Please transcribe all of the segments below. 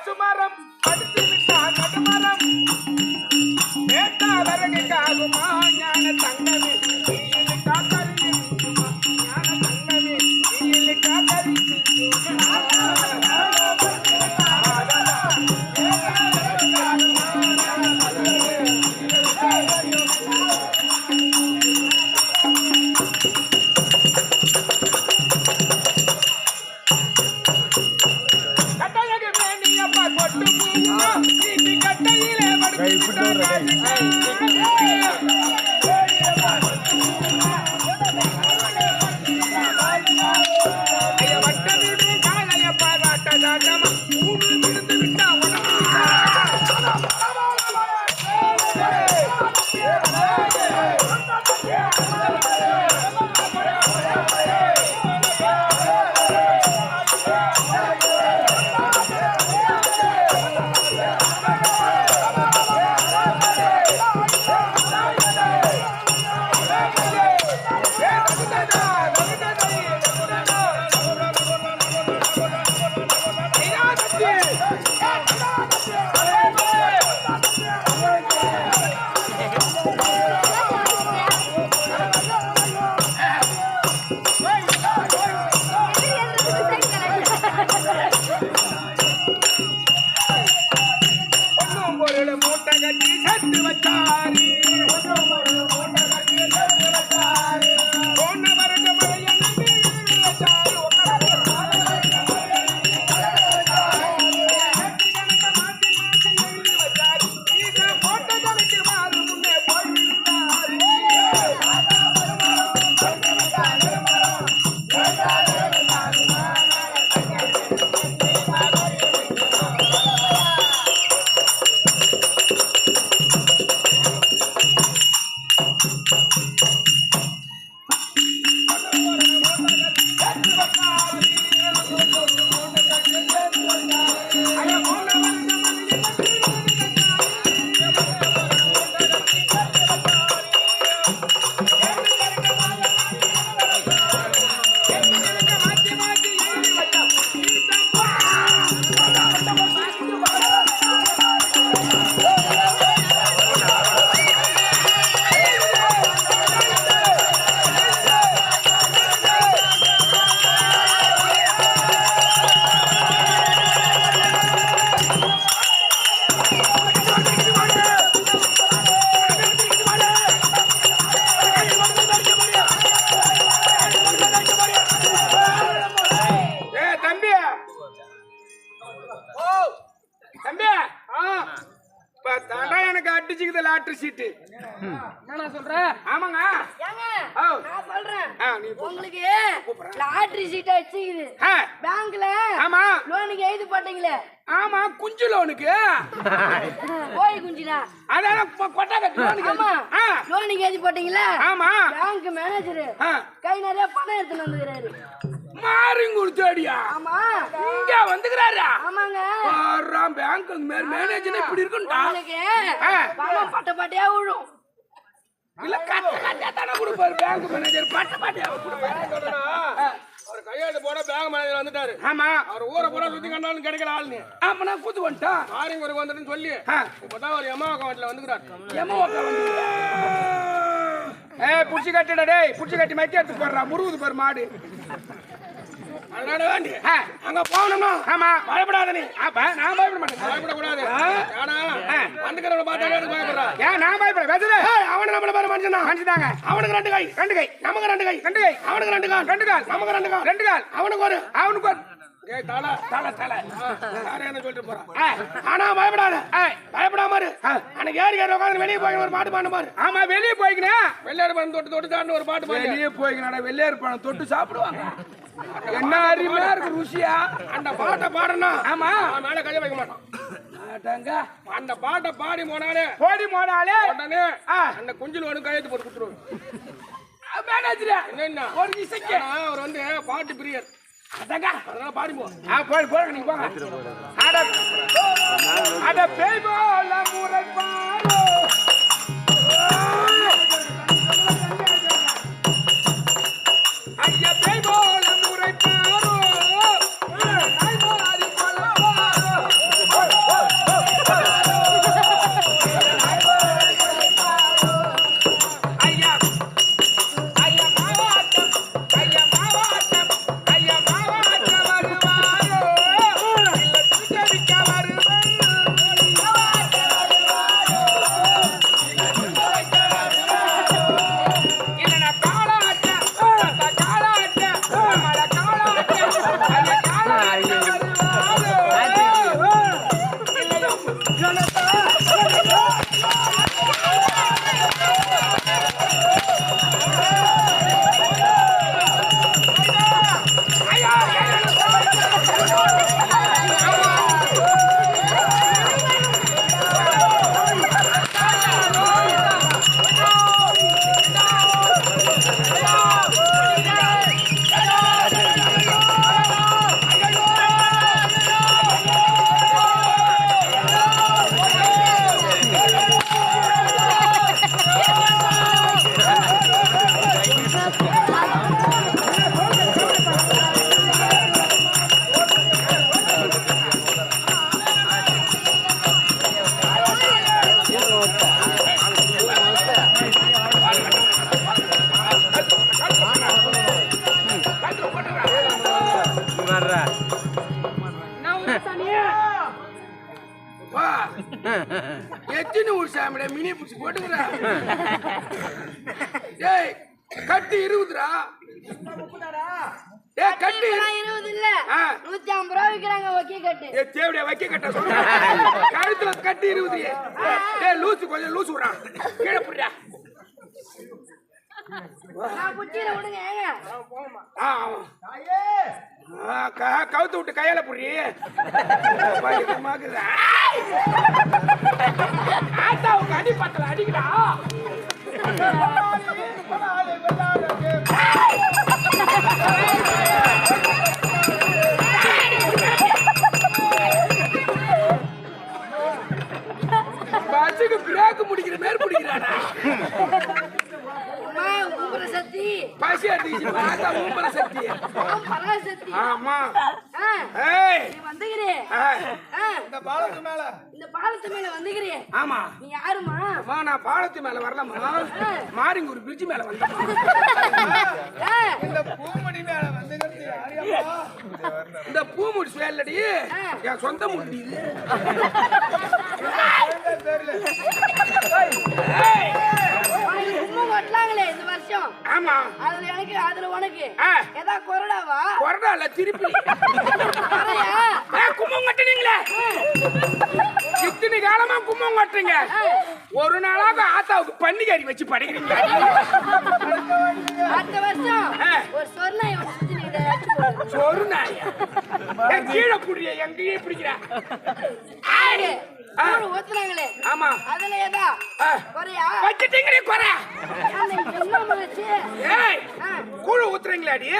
பசுமரம் படுத்து விட்டால் நடுமரம் கேட்டா வரகுக்காகுமா ஞான தங்கமே நீயில் காக்கறி ஞான தங்கமே நீயில் காக்கறி லாட்டரி சீட் அடிச்சிக்குது பேங்க்ல. ஆமா லோனுக்கு எழுதி போட்டீங்களே. ஆமா குஞ்சு லோனுக்கு கோழி குஞ்சுனா அதான் கொட்டா கட்டி லோனுக்கு. ஆமா லோனுக்கு எழுதி போட்டீங்களே. ஆமா பேங்க் மேனேஜர் கை நிறைய பணம் எடுத்துட்டு வந்துக்கிறாரு. மாரிங்குள் தேடியா? ஆமா இங்க வந்துக்கிறாரு. ஆமாங்க பேங்க் மேனேஜர் இப்படி இருக்குண்டா. பணம் பட்ட பாட்டியா விழும். இல்ல கட்ட கட்ட தான கொடுப்பாரு பேங்க் மேனேஜர். பட்ட பாட்டியா கொடுப்பாரு. அவர் கையெழுத்து போட பேங்க் மேனேஜர் வந்துட்டாரு. ஆமா அவர் ஊரை போட சுத்தி கண்டாலும் கிடைக்கல ஆளுன்னு. ஆமா நான் கூத்து வந்துட்டா மாரிங்குருக்கு வந்துட்டுன்னு சொல்லி இப்பதான் ஒரு எம்மா அக்கௌண்ட்ல வந்துக்கிறாரு. எம்மா அக்கௌண்ட் புடிச்சு கட்டிடா டேய். புடிச்சு கட்டி மைக்க எடுத்து போடுறா. முருகுது பாரு மாடு. அதனால வேண்டி அங்க போகணுமா? ஆமா பயப்படாத நீ. நான் பயப்பட மாட்டேன். பயப்படக்கூடாது. ஏன்னா வந்துக்கிறவனை பார்த்தாலே எனக்கு பயப்படுறா. ஏன் நான் பயப்படுறேன்? அவனை நம்மள பாரு மனுஷனா மனுஷனாங்க. அவனுக்கு ரெண்டு கை நமக்கு ரெண்டு கை அவனுக்கு ரெண்டு கால் நமக்கு ரெண்டு கால் அவனுக்கு ஒரு தலை என்ன சொல்லிட்டு போறான். ஆனா பயப்படாத. பயப்படாம இரு. அன்னைக்கு ஏறி உட்காந்து வெளியே போய் ஒரு பாட்டு பாடு பாரு. ஆமா வெளியே போய்க்கினேன். வெள்ளையாடு பழம் தொட்டு தொட்டு தாண்டு ஒரு பாட்டு பாடு. வெளியே போய்க்கினா வெள்ளையாடு பழம் தொட்டு சாப்பிடுவாங்க. என்ன அருமையா இருக்கு ருசியா. அந்த பாட்டை பாடணும். ஆமா மேல கைய வைக்க மாட்டான். அந்த பாட்டை பாடி போனாலே உடனே அந்த குஞ்சில் ஒன்று கையெழுத்து போட்டு கொடுத்துருவோம். என்ன ஒரு இசைக்கு அவர் வந்து பாட்டு பிரியர். அதனால பாடிப்போம். போய் நீங்க போங்க. அட பேய் போல முறை பாரோ. ஐயா பேய் போல முறை பாரோ. ஐ மாரி பலவா. எத்தனை ஊர் சாமிட மினி பிடிச்சி போட்டுக்கிறா டேய் கட்டு 20 டேய் கட்டு 20 இல்ல 150 ரூபாய் விக்கிறாங்க ஒக்கே கட்டு ஏ தேவடியா வைக்க கட்ட சொல்ற கழுத்துல கட்டு 20 டேய் லூசு கொஞ்சம் லூசு விடுறா கீழே புடிடா நான் புடிச்சிர விடுங்க ஏங்க கவுத்து விட்டு கையால புடி பயமாக்குதா ஆத்தாவுக்கு அடி பத்தல அடிக்கடா பஸ்ஸுக்கு பிரேக் முடிக்கிற மாதிரி பிடிக்கிறாடா சக்தி பசி அடிச்சு மாத்தா ஊம்பர சக்தி பராசக்தி ஆமா ஏய் நீ வந்துகிறே இந்த பாலத்து மேல வந்துகிறே ஆமா நீ யாருமா அம்மா நான் பாலத்து மேல வரலமா மாரிங்க ஒரு பிரிட்ஜ் மேல வந்தேன் இந்த பூமணி மேல வந்துகிறது யாரியப்பா இந்த பூமுடி சேலடி என் சொந்த முடி இது வட்டலாங்களே இந்த வருஷம் ஆமா அதுல எனக்கு அதுல உனக்கு ஏதா கொரடாவா கொரடா இல்ல திருப்பி கொரையா கும்பம் கட்டுனீங்களே இத்தனை காலமா கும்பம் கட்டுறீங்க ஒரு நாளாக ஆத்தாவுக்கு பன்னிக்கறி வச்சு படிக்கிறீங்க அடுத்த வருஷம் ஒரு சொர்ணாய் சொரு நாயா கீழே புடிய எங்கேயே பிடிக்கிற ஊத்துறாங்களே ஆமா அதுல ஏதா கொரையா வச்சுட்டீங்களே கொரை ஏய் கூழ ஊத்துறீங்களாடி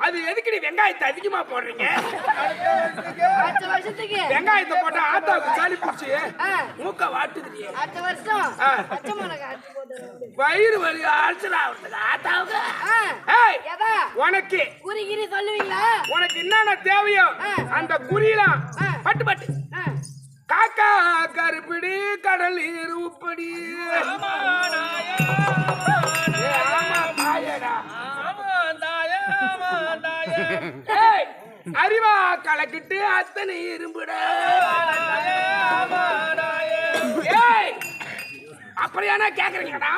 அது எதுக்கு வெங்காயத்தை அதிகமா போடுறீங்க அடுத்த வருஷத்துக்கு வெங்காயத்தை போட்டா ஆத்தாவுக்கு சளி பிடிச்சி மூக்க வாட்டுது அடுத்த வருஷம் பச்சை மிளகாய் அரைச்சு போட்டு வயிறு வலி அல்சர் ஆகுது ஆத்தாவுக்கு ஏதா உனக்கு குறிகிரி சொல்லுவீங்களா உனக்கு என்னென்ன தேவையோ அந்த குறியெல்லாம் பட்டு பட்டு காக்கா கருப்பிடி கடல் நீர் உப்படி அறிவா கலக்கிட்டு அத்தனை இரும்புட அப்படியானா கேக்குறீங்கடா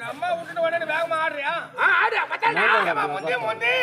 அம்மா விட்டுட்டு உடனே வேகமா ஆடுறியா ஆடு பத்தாடா முந்தி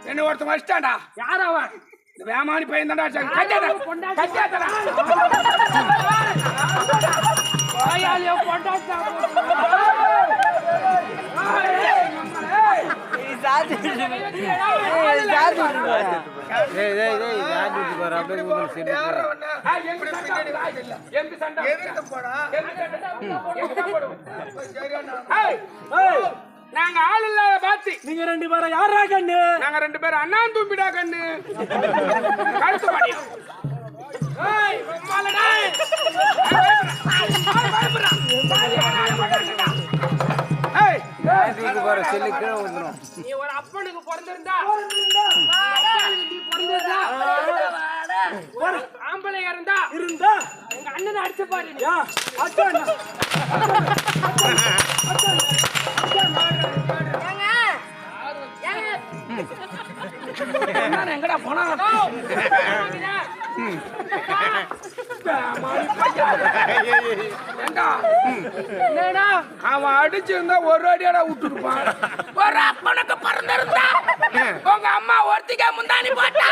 என்ன ஒருத்தன் வச்சிட்டான்டா யார் அவன் இந்த வேமானி பையன் தான்டா நாங்க ஆள் இல்லாத பாத்தி நீங்க 2 பேரும் யாரா கண்ணு நாங்க 2 பேரும் அண்ணா தூம்பிடா கண்ணு கருத்து பாடியா ஏய் மாலடா ஏய் இதுக்கு வர செல்லு கீழ வந்துரும் நீ ஒரு அப்பனுக்கு பிறந்திருந்தா நீ பிறந்திருந்தா ஒரு ஆம்பளை இருந்தா உங்க அண்ணனை அடிச்சு பாரு யா அண்ணா எங்கடா போனா அவன் அடிச்சிருந்தா ஒரு அடியாடா விட்டுருப்பான் ஒரு அப்பனுக்கு பிறந்திருந்தா உங்க அம்மா ஒருத்திக்கா முந்தானி போட்டா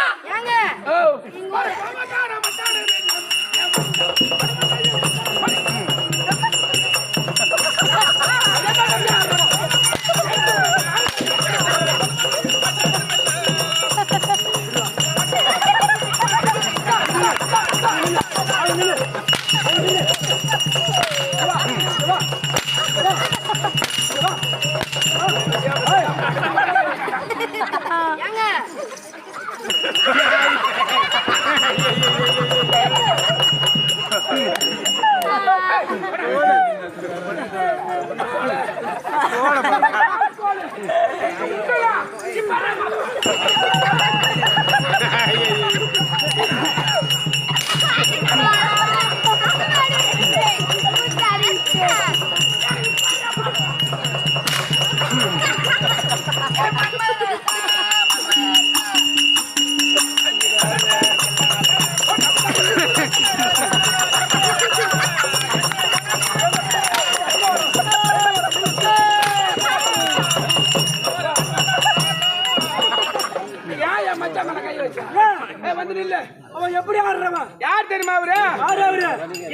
அவன் எப்படி ஆடுறவன்? யார் தெரியுமா அவரு? யாரு அவரு?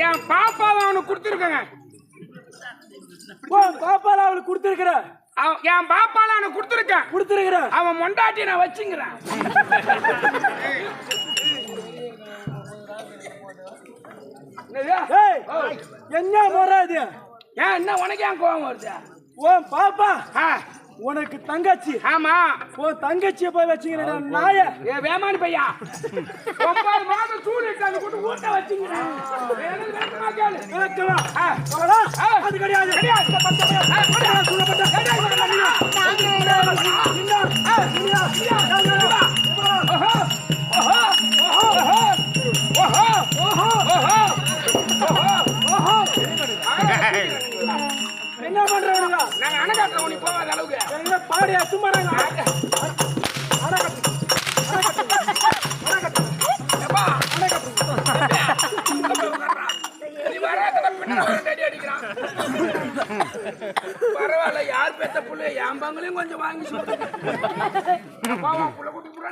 என் பாப்பாவை அவனுக்கு கொடுத்துருக்கேங்க. பாப்பால அவளுக்கு கொடுத்திருக்கிற? என் பாப்பால அவனுக்கு கொடுத்துருக்கேன். கொடுத்திருக்கிற? அவன் மொண்டாட்டி நான் வச்சுங்கிறான். என்ன முறை இது? ஏன் என்ன உனக்கு ஏன் கோவம் வருது? உன் பாப்பா உனக்கு தங்கச்சி. ஆமா, உன் தங்கச்சிய போய் வச்சுக்கிறேன் நாய. ஏ வேமானி பையா, 9 மாதம் சூடு எடுத்து கொண்டு ஊட்ட வச்சுக்கிறேன். அது கிடையாது. என்ன பண்றவங்க? நாங்க அணை காட்டுறோம், நீ போகாத அளவுக்கு. என்ன பாடியா சும்மாறாங்க? பரவாயில்ல, யார் பெத்த புள்ள என் பங்களையும் கொஞ்சம் வாங்கி புள்ள குட்டி புறா